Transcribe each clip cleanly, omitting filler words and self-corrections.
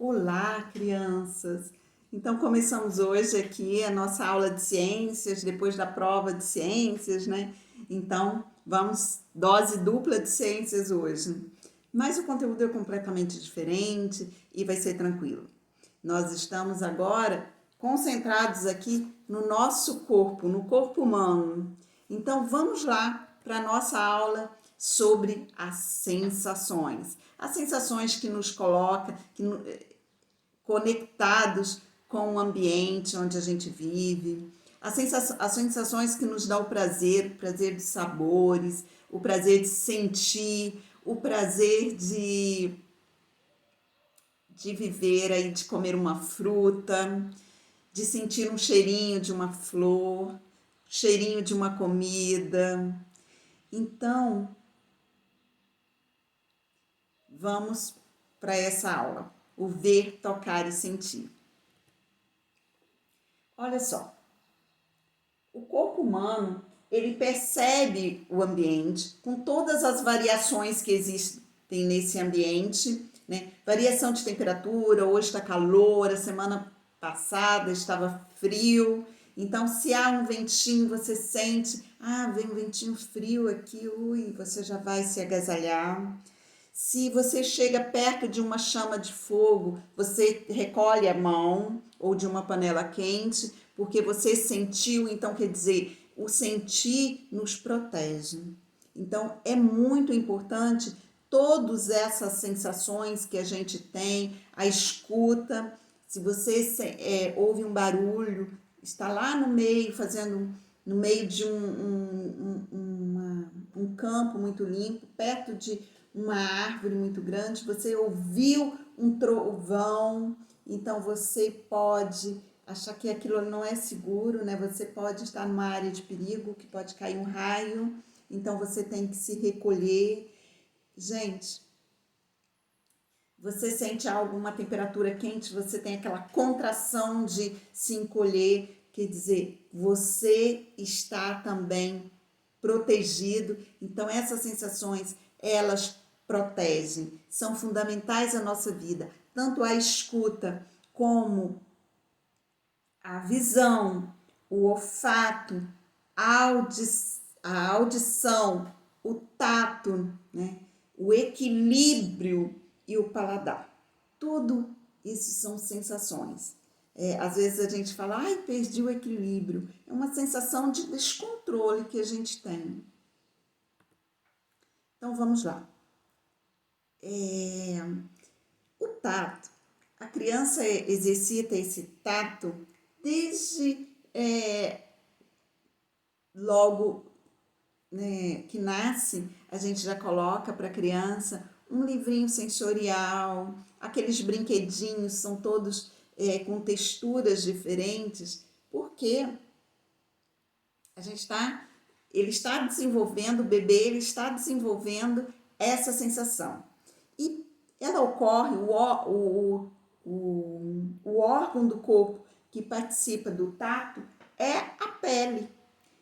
Olá, crianças! Então, começamos hoje aqui a nossa aula de ciências, depois da prova de ciências, né? Então, vamos dose dupla de ciências hoje. Mas o conteúdo é completamente diferente e vai ser tranquilo. Nós estamos agora concentrados aqui no nosso corpo, no corpo humano. Então, vamos lá para a nossa aula sobre as sensações. As sensações que nos coloca, conectados com o ambiente onde a gente vive, as sensações que nos dá o prazer de sabores, o prazer de sentir, o prazer de viver aí, de comer uma fruta, de sentir um cheirinho de uma flor, cheirinho de uma comida. Então, vamos para essa aula, o ver, tocar e sentir. Olha só, o corpo humano, ele percebe o ambiente com todas as variações que existem nesse ambiente, né? Variação de temperatura, hoje está calor, a semana passada estava frio. Então, se há um ventinho, você sente, vem um ventinho frio aqui, você já vai se agasalhar. Se você chega perto de uma chama de fogo, você recolhe a mão ou de uma panela quente, porque você sentiu, então quer dizer, o sentir nos protege. Então é muito importante todas essas sensações que a gente tem, a escuta. Se você ouve um barulho, está lá no meio, no meio de um campo muito limpo, perto de uma árvore muito grande, você ouviu um trovão, então você pode achar que aquilo não é seguro, né? Você pode estar numa área de perigo, que pode cair um raio, então você tem que se recolher. Gente, você sente alguma temperatura quente, você tem aquela contração de se encolher, quer dizer, você está também protegido. Então essas sensações, elas protegem, são fundamentais à nossa vida, tanto a escuta como a visão, o olfato, a audição, o tato, né? O equilíbrio e o paladar. Tudo isso são sensações. Às vezes a gente fala, perdi o equilíbrio. É uma sensação de descontrole que a gente tem. Então vamos lá. O tato. A criança exercita esse tato desde logo, né, que nasce, a gente já coloca para a criança um livrinho sensorial, aqueles brinquedinhos são todos com texturas diferentes, porque ele está desenvolvendo, o bebê ele está desenvolvendo essa sensação. E ela ocorre, o órgão do corpo que participa do tato é a pele.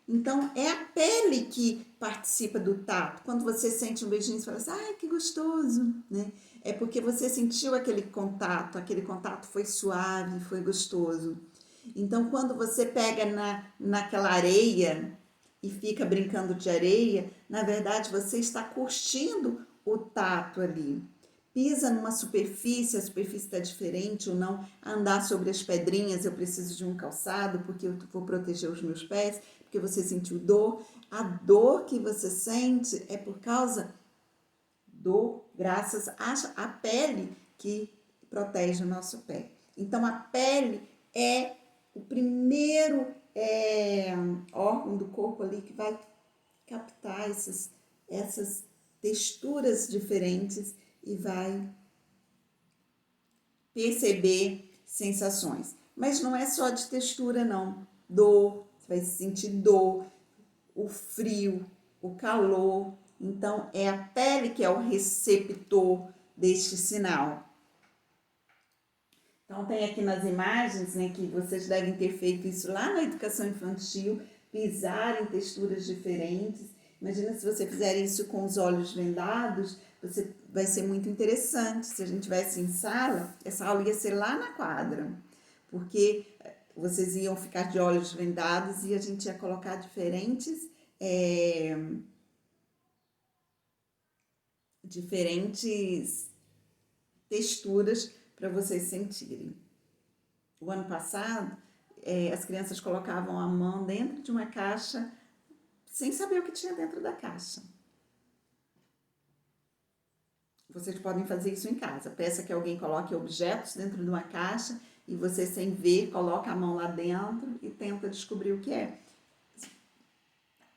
Então, é a pele que participa do tato. Quando você sente um beijinho, você fala assim, que gostoso, né? É porque você sentiu aquele contato foi suave, foi gostoso. Então, quando você pega naquela areia e fica brincando de areia, na verdade você está curtindo o tato ali. Pisa numa superfície, a superfície está diferente ou não, andar sobre as pedrinhas, eu preciso de um calçado porque eu vou proteger os meus pés, porque você sentiu dor. A dor que você sente é por causa graças à pele que protege o nosso pé. Então, a pele é o primeiro órgão do corpo ali que vai captar essas texturas diferentes e vai perceber sensações. Mas não é só de textura, não. Dor, você vai sentir dor, o frio, o calor. Então, é a pele que é o receptor deste sinal. Então, tem aqui nas imagens, né, que vocês devem ter feito isso lá na educação infantil, pisar em texturas diferentes. Imagina se você fizer isso com os olhos vendados, vai ser muito interessante. Se a gente tivesse em sala, essa aula ia ser lá na quadra, porque vocês iam ficar de olhos vendados e a gente ia colocar diferentes texturas para vocês sentirem. O ano passado, as crianças colocavam a mão dentro de uma caixa sem saber o que tinha dentro da caixa. Vocês podem fazer isso em casa. Peça que alguém coloque objetos dentro de uma caixa e você, sem ver, coloca a mão lá dentro e tenta descobrir o que é.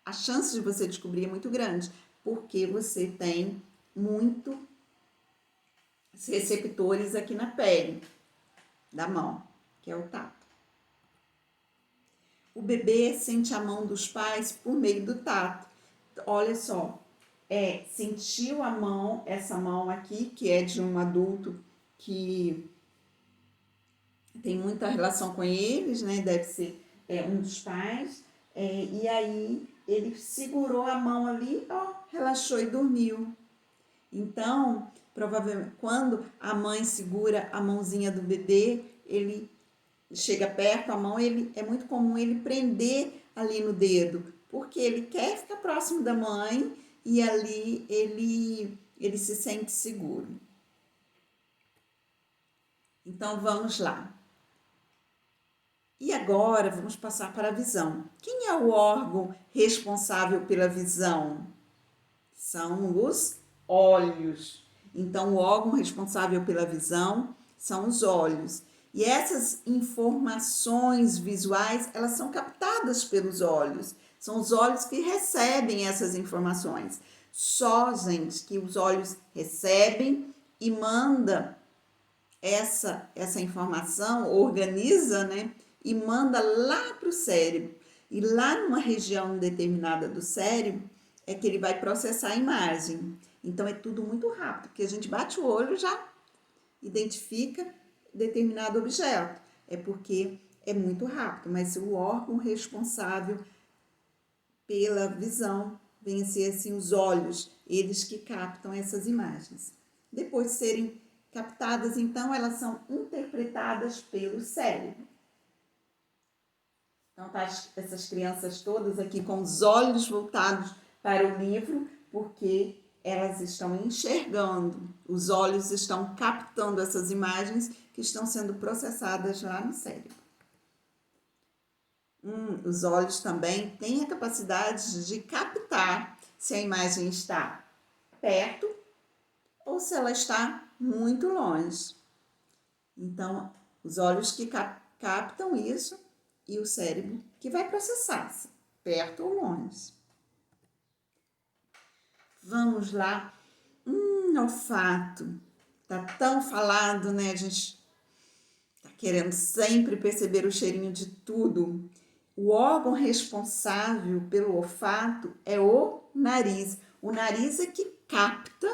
A chance de você descobrir é muito grande, porque você tem muitos receptores aqui na pele da mão, que é o tato. O bebê sente a mão dos pais por meio do tato. Olha só, sentiu a mão, essa mão aqui, que é de um adulto que tem muita relação com eles, né? Deve ser um dos pais. E aí ele segurou a mão ali, relaxou e dormiu. Então, provavelmente, quando a mãe segura a mãozinha do bebê, ele chega perto, a mão, é muito comum ele prender ali no dedo, porque ele quer ficar próximo da mãe e ali ele se sente seguro. Então, vamos lá. E agora, vamos passar para a visão. Quem é o órgão responsável pela visão? São os olhos. Então, o órgão responsável pela visão são os olhos. E essas informações visuais, elas são captadas pelos olhos. São os olhos que recebem essas informações. Só, gente, que os olhos recebem e manda essa informação, organiza, né? E manda lá para o cérebro. E lá numa região determinada do cérebro é que ele vai processar a imagem. Então é tudo muito rápido, porque a gente bate o olho e já identifica determinado objeto. É porque é muito rápido, mas o órgão responsável pela visão vem a ser assim os olhos, eles que captam essas imagens. Depois de serem captadas, então, elas são interpretadas pelo cérebro. Então, tá essas crianças todas aqui com os olhos voltados para o livro, porque elas estão enxergando, os olhos estão captando essas imagens que estão sendo processadas lá no cérebro. Os olhos também têm a capacidade de captar se a imagem está perto ou se ela está muito longe. Então, os olhos que captam isso e o cérebro que vai processar, se perto ou longe. Vamos lá. Olfato. Tá tão falado, né? A gente tá querendo sempre perceber o cheirinho de tudo. O órgão responsável pelo olfato é o nariz. O nariz é que capta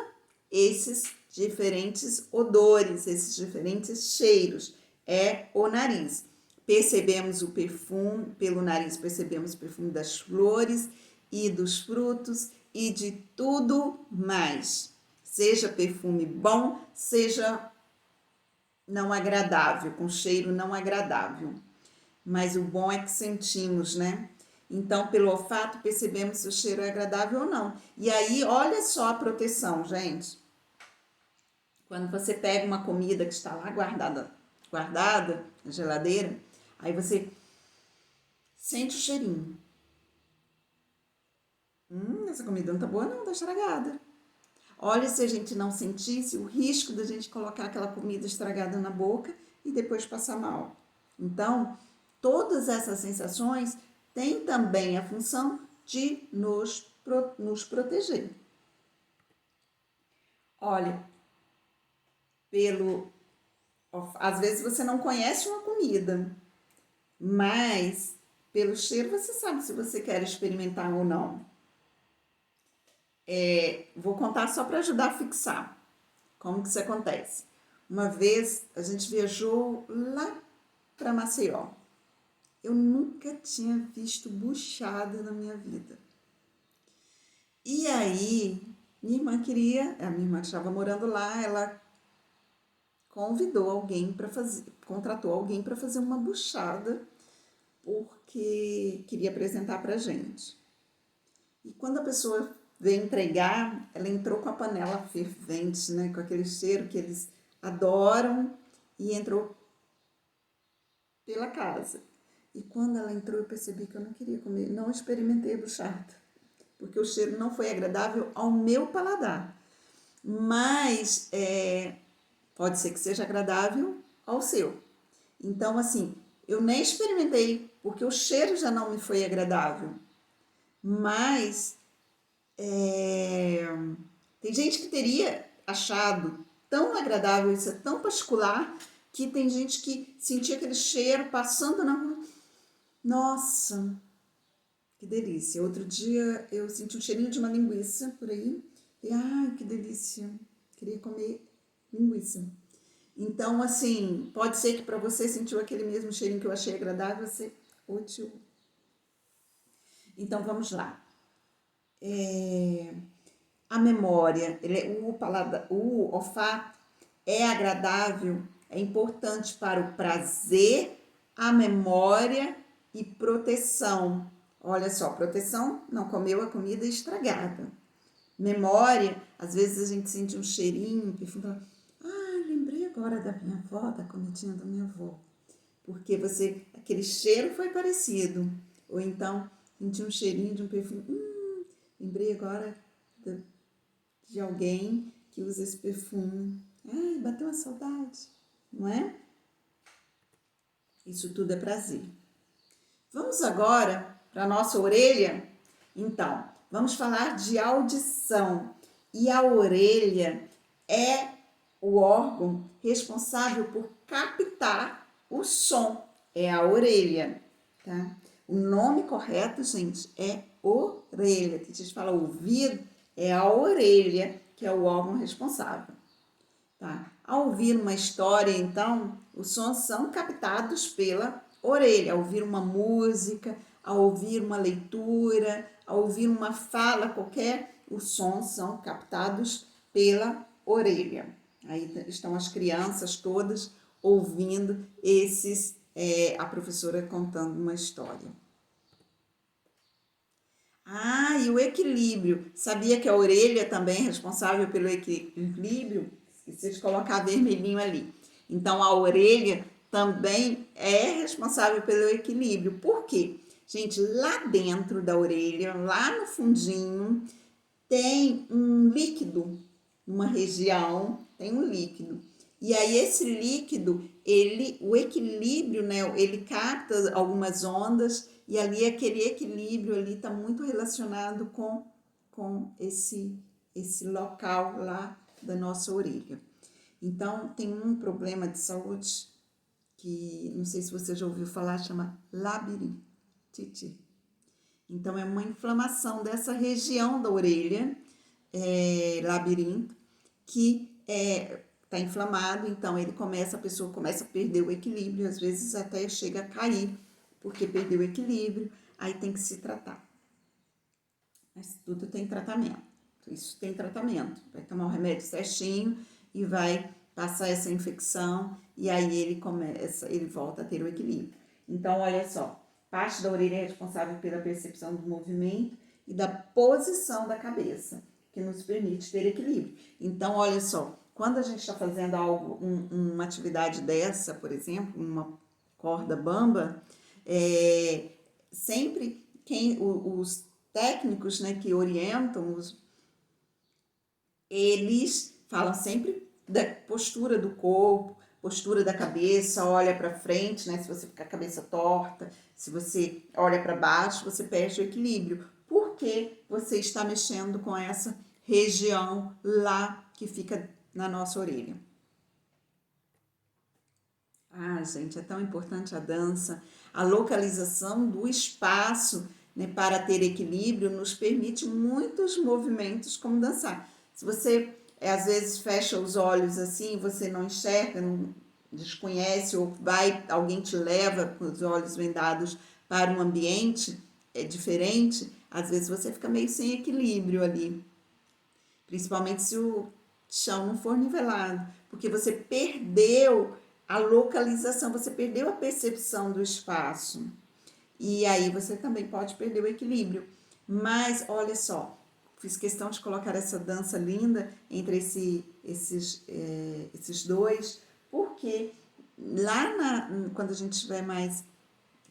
esses diferentes odores, esses diferentes cheiros. É o nariz. Percebemos o perfume, pelo nariz percebemos o perfume das flores e dos frutos e de tudo mais. Seja perfume bom, seja não agradável, com cheiro não agradável. Mas o bom é que sentimos, né? Então, pelo olfato, percebemos se o cheiro é agradável ou não. E aí, olha só a proteção, gente. Quando você pega uma comida que está lá guardada na geladeira, aí você sente o cheirinho. Essa comida não tá boa não, tá estragada. Olha, se a gente não sentisse o risco da gente colocar aquela comida estragada na boca e depois passar mal. Então, todas essas sensações têm também a função de nos proteger. Olha, às vezes você não conhece uma comida, mas pelo cheiro você sabe se você quer experimentar ou não. Vou contar só para ajudar a fixar como que isso acontece. Uma vez a gente viajou lá para Maceió. Eu nunca tinha visto buchada na minha vida. E aí Minha irmã a minha irmã estava morando lá, ela convidou alguém para fazer, contratou alguém para fazer uma buchada, porque queria apresentar para gente. E quando a pessoa veio entregar, ela entrou com a panela fervente, né, com aquele cheiro que eles adoram, e entrou pela casa. E quando ela entrou, eu percebi que eu não queria comer, não experimentei a buchada, porque o cheiro não foi agradável ao meu paladar. Mas pode ser que seja agradável ao seu. Então, assim, eu nem experimentei, porque o cheiro já não me foi agradável. Mas tem gente que teria achado tão agradável, isso é tão particular, que tem gente que sentia aquele cheiro passando na rua. Nossa, que delícia. Outro dia eu senti um cheirinho de uma linguiça por aí. E ai, que delícia. Queria comer linguiça. Então, assim, pode ser que para você sentiu aquele mesmo cheirinho que eu achei agradável, você útil. Então, vamos lá. A memória, o olfato é agradável, é importante para o prazer, a memória e proteção. Olha só, proteção, não comeu a comida estragada. Memória, às vezes a gente sente um cheirinho, que fala, lembrei agora da minha avó, da comidinha da minha avó. Porque aquele cheiro foi parecido. Ou então, senti um cheirinho de um perfume. Lembrei agora de alguém que usa esse perfume. Ai, bateu uma saudade, não é? Isso tudo é prazer. Vamos agora para a nossa orelha? Então, vamos falar de audição. E a orelha é o órgão responsável por captar o som. É a orelha, tá? O nome correto, gente, é orelha. Tem gente que fala ouvido, é a orelha que é o órgão responsável. Tá? Ao ouvir uma história, então, os sons são captados pela orelha. Ao ouvir uma música, ao ouvir uma leitura, ao ouvir uma fala qualquer, os sons são captados pela orelha. Aí estão as crianças todas ouvindo a professora contando uma história. E o equilíbrio. Sabia que a orelha também é responsável pelo equilíbrio? Esqueci de colocar vermelhinho ali. Então, a orelha também é responsável pelo equilíbrio. Por quê? Gente, lá dentro da orelha, lá no fundinho, tem um líquido, numa região, tem um líquido. E aí esse líquido, o equilíbrio, né, ele capta algumas ondas e ali aquele equilíbrio ali está muito relacionado com esse local lá da nossa orelha. Então, tem um problema de saúde que, não sei se você já ouviu falar, chama labirintite. Então, é uma inflamação dessa região da orelha, labirinto, que está inflamado, então a pessoa começa a perder o equilíbrio, às vezes até chega a cair, porque perdeu o equilíbrio, aí tem que se tratar. Mas tudo tem tratamento, isso tem tratamento, vai tomar o remédio certinho e vai passar essa infecção e aí ele volta a ter o equilíbrio. Então, olha só, parte da orelha é responsável pela percepção do movimento e da posição da cabeça, que nos permite ter equilíbrio. Então, olha só, quando a gente está fazendo uma atividade dessa, por exemplo, uma corda bamba, sempre os técnicos, né, que orientam, eles falam sempre da postura do corpo, postura da cabeça, olha para frente, né? Se você ficar com a cabeça torta, se você olha para baixo, você perde o equilíbrio. Porque você está mexendo com essa região lá que fica na nossa orelha. Gente, é tão importante a dança. A localização do espaço, né, para ter equilíbrio nos permite muitos movimentos como dançar. Se você às vezes fecha os olhos assim, você não enxerga, não desconhece, ou alguém te leva com os olhos vendados para um ambiente diferente, às vezes você fica meio sem equilíbrio ali. principalmente se o chão não for nivelado, porque você perdeu a localização, você perdeu a percepção do espaço. E aí você também pode perder o equilíbrio. Mas olha só, fiz questão de colocar essa dança linda entre esses dois, porque quando a gente estiver mais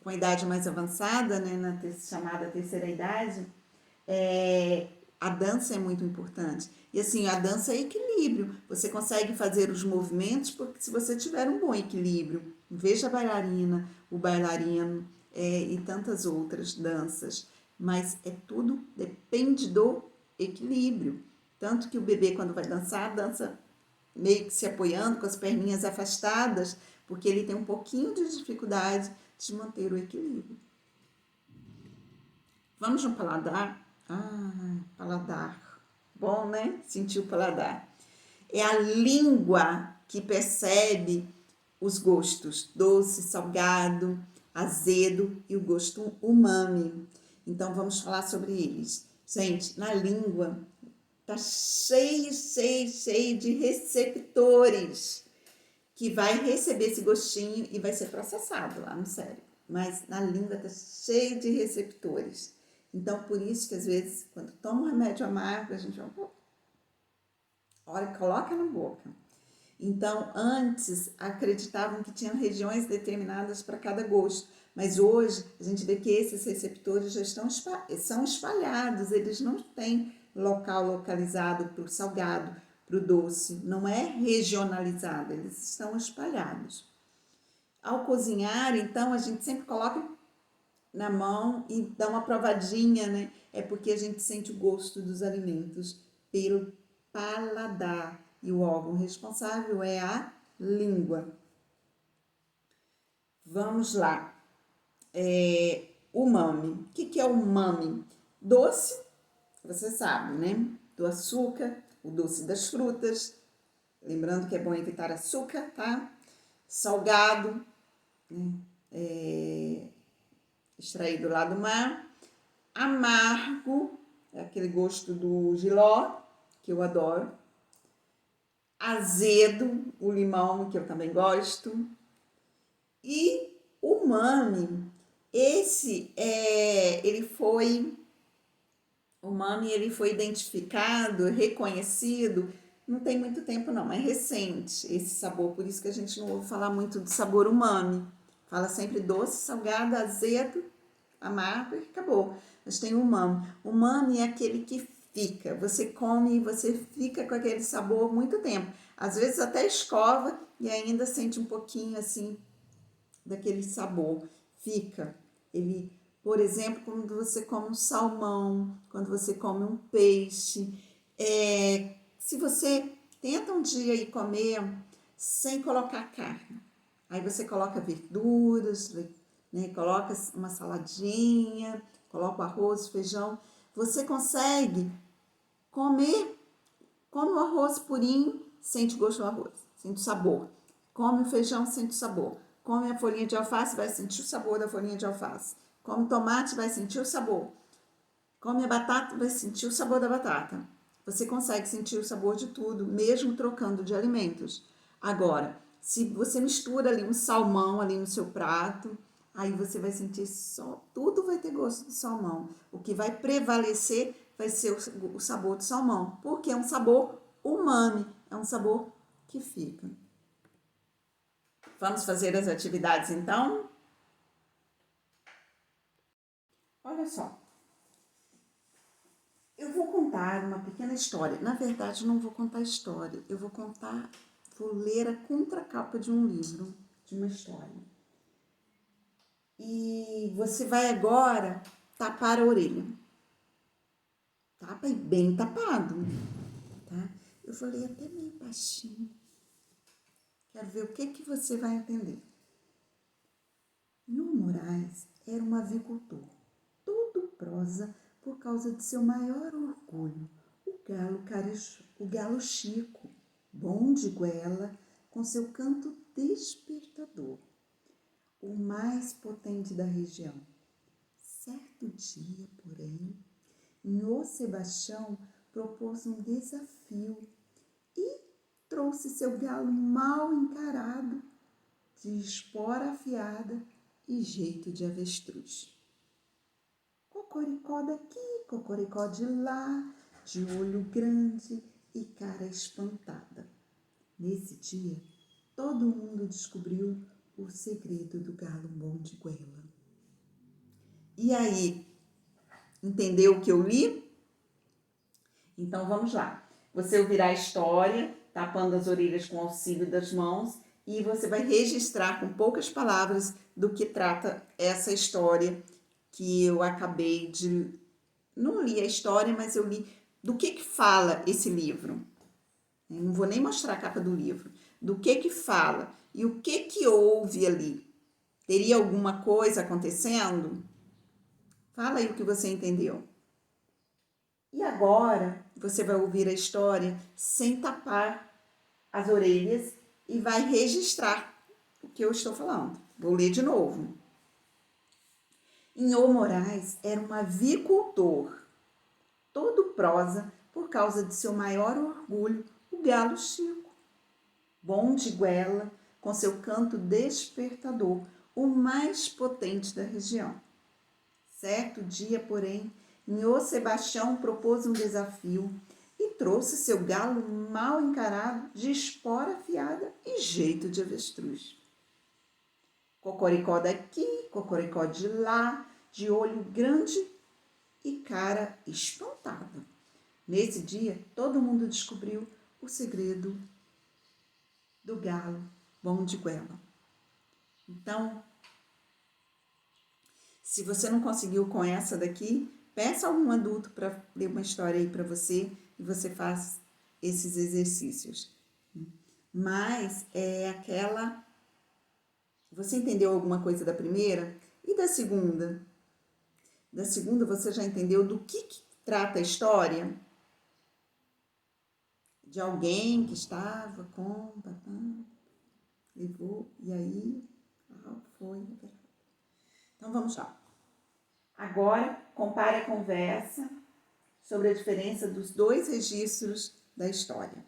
com a idade mais avançada, né, chamada terceira idade, a dança é muito importante. E assim, a dança é equilíbrio. Você consegue fazer os movimentos porque se você tiver um bom equilíbrio. Veja a bailarina, o bailarino e tantas outras danças. Mas tudo depende do equilíbrio. Tanto que o bebê, quando vai dançar, dança meio que se apoiando, com as perninhas afastadas, porque ele tem um pouquinho de dificuldade de manter o equilíbrio. Vamos no paladar? Paladar. Bom, né? Sentir o paladar. É a língua que percebe os gostos: doce, salgado, azedo e o gosto umami. Então, vamos falar sobre eles. Gente, na língua tá cheio de receptores que vai receber esse gostinho e vai ser processado lá no cérebro. Mas na língua tá cheio de receptores. Então, por isso que às vezes, quando toma um remédio amargo, a gente vai, olha, coloca na boca. Então, antes acreditavam que tinham regiões determinadas para cada gosto, mas hoje a gente vê que esses receptores já são espalhados, eles não têm local localizado para o salgado, para o doce, não é regionalizado, eles estão espalhados. Ao cozinhar, então, a gente sempre coloca na mão e dá uma provadinha, né? É porque a gente sente o gosto dos alimentos pelo paladar. E o órgão responsável é a língua. Vamos lá. Umami. O que é umami? Doce, você sabe, né? Do açúcar, o doce das frutas. Lembrando que é bom evitar açúcar, tá? Salgado, né? Extraído lá do mar. Amargo, é aquele gosto do jiló, que eu adoro. Azedo, o limão, que eu também gosto. E umami, ele foi identificado, reconhecido, não tem muito tempo não, é recente esse sabor, por isso que a gente não ouve falar muito do sabor umami. Fala sempre doce, salgado, azedo, amargo e acabou. Mas tem o umami. O umami é aquele que fica, você come e você fica com aquele sabor muito tempo. Às vezes até escova e ainda sente um pouquinho assim daquele sabor. Fica. Ele, por exemplo, quando você come um salmão, quando você come um peixe, se você tenta um dia ir comer sem colocar carne, aí você coloca verduras, né, coloca uma saladinha, coloca o arroz, feijão, você consegue comer, come o arroz purinho, sente o gosto do arroz, sente o sabor. Come o feijão, sente o sabor. Come a folhinha de alface, vai sentir o sabor da folhinha de alface. Come tomate, vai sentir o sabor. Come a batata, vai sentir o sabor da batata. Você consegue sentir o sabor de tudo, mesmo trocando de alimentos. Agora, se você mistura ali um salmão ali no seu prato, aí você vai sentir tudo vai ter gosto de salmão. O que vai prevalecer vai ser o sabor do salmão, porque é um sabor umami, é um sabor que fica. Vamos fazer as atividades então? Olha só. Eu vou contar uma pequena história. Na verdade, não vou contar história. Eu vou ler a contracapa de um livro, de uma história. E você vai agora tapar a orelha. Tapa e bem tapado, tá? Eu vou ler até meio baixinho. Quero ver o que você vai entender. Nhô Moraes era um avicultor, todo prosa por causa de seu maior orgulho, o galo Chico, bom de goela, com seu canto despertador, o mais potente da região. Certo dia, porém, Nhô Sebastião propôs um desafio e trouxe seu galo mal encarado, de espora afiada e jeito de avestruz. Cocoricó daqui, cocoricó de lá, de olho grande e cara espantada. Nesse dia, todo mundo descobriu o segredo do galo bom de goela. E aí, entendeu o que eu li? Então vamos lá. Você ouvirá a história, tapando as orelhas com auxílio das mãos, e você vai registrar com poucas palavras do que trata essa história que eu acabei de... Não li a história, mas eu li do que fala esse livro. Eu não vou nem mostrar a capa do livro. Do que fala e o que houve ali. Teria alguma coisa acontecendo? Fala aí o que você entendeu. E agora você vai ouvir a história sem tapar as orelhas e vai registrar o que eu estou falando. Vou ler de novo. Inhô Moraes era um avicultor, todo prosa por causa de seu maior orgulho, o galo Chico. Bom de goela, com seu canto despertador, o mais potente da região. Certo dia, porém, Nhô Sebastião propôs um desafio e trouxe seu galo mal encarado, de espora afiada e jeito de avestruz. Cocoricó daqui, cocoricó de lá, de olho grande e cara espantada. Nesse dia, todo mundo descobriu o segredo do galo bom de goela. Então, se você não conseguiu com essa daqui, peça algum adulto para ler uma história aí para você e você faz esses exercícios. Mas é aquela... Você entendeu alguma coisa da primeira? E da segunda? Da segunda você já entendeu do que trata a história? De alguém que estava com... levou, e aí... foi... Então vamos lá. Agora, compare a conversa sobre a diferença dos dois registros da história.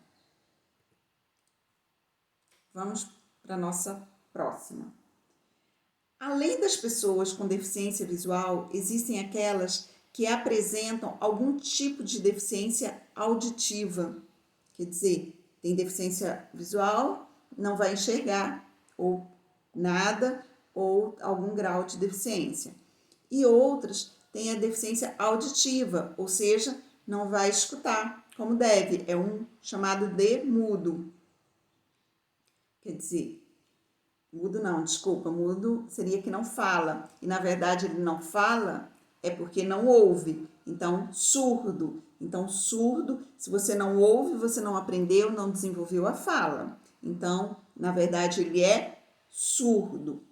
Vamos para a nossa próxima. Além das pessoas com deficiência visual, existem aquelas que apresentam algum tipo de deficiência auditiva. Quer dizer, tem deficiência visual, não vai enxergar, ou nada, ou algum grau de deficiência. E outras têm a deficiência auditiva, ou seja, não vai escutar como deve. É um chamado de mudo. Quer dizer, mudo seria que não fala. E na verdade ele não fala é porque não ouve. Então, surdo. Então, surdo, se você não ouve, você não aprendeu, não desenvolveu a fala. Então, na verdade, ele é surdo.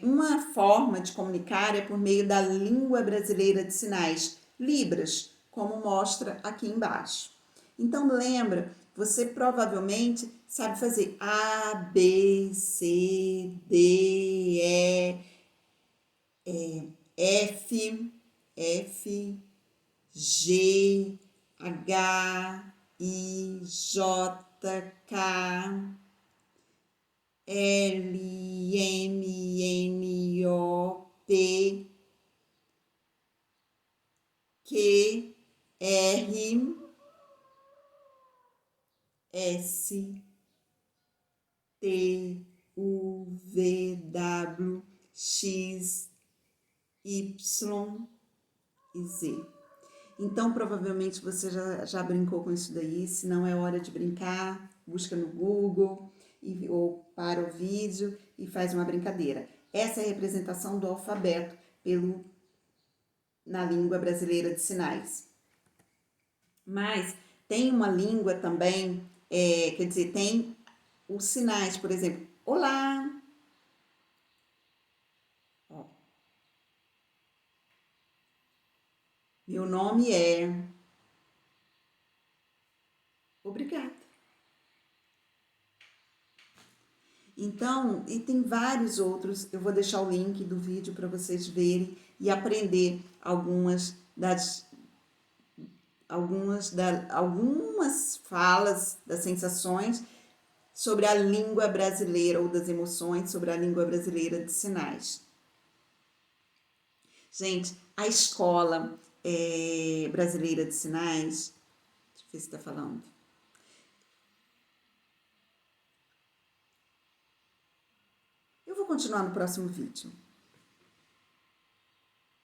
Uma forma de comunicar é por meio da língua brasileira de sinais, Libras, como mostra aqui embaixo. Então, lembra, você provavelmente sabe fazer A, B, C, D, F, G, H, I, J, K, L, M, N, O, P, Q, R, S, T, U, V, W, X, Y e Z. Então, provavelmente você já brincou com isso daí. Se não é hora de brincar, busca no Google ou para o vídeo e faz uma brincadeira. Essa é a representação do alfabeto na língua brasileira de sinais. Mas tem uma língua também, quer dizer, tem os sinais, por exemplo, olá. Ó. Meu nome é... Obrigada. Então, e tem vários outros, eu vou deixar o link do vídeo para vocês verem e aprender algumas das algumas falas das sensações sobre a língua brasileira ou das emoções sobre a língua brasileira de sinais. Gente, a escola brasileira de sinais, deixa eu ver se está falando. Eu vou continuar no próximo vídeo.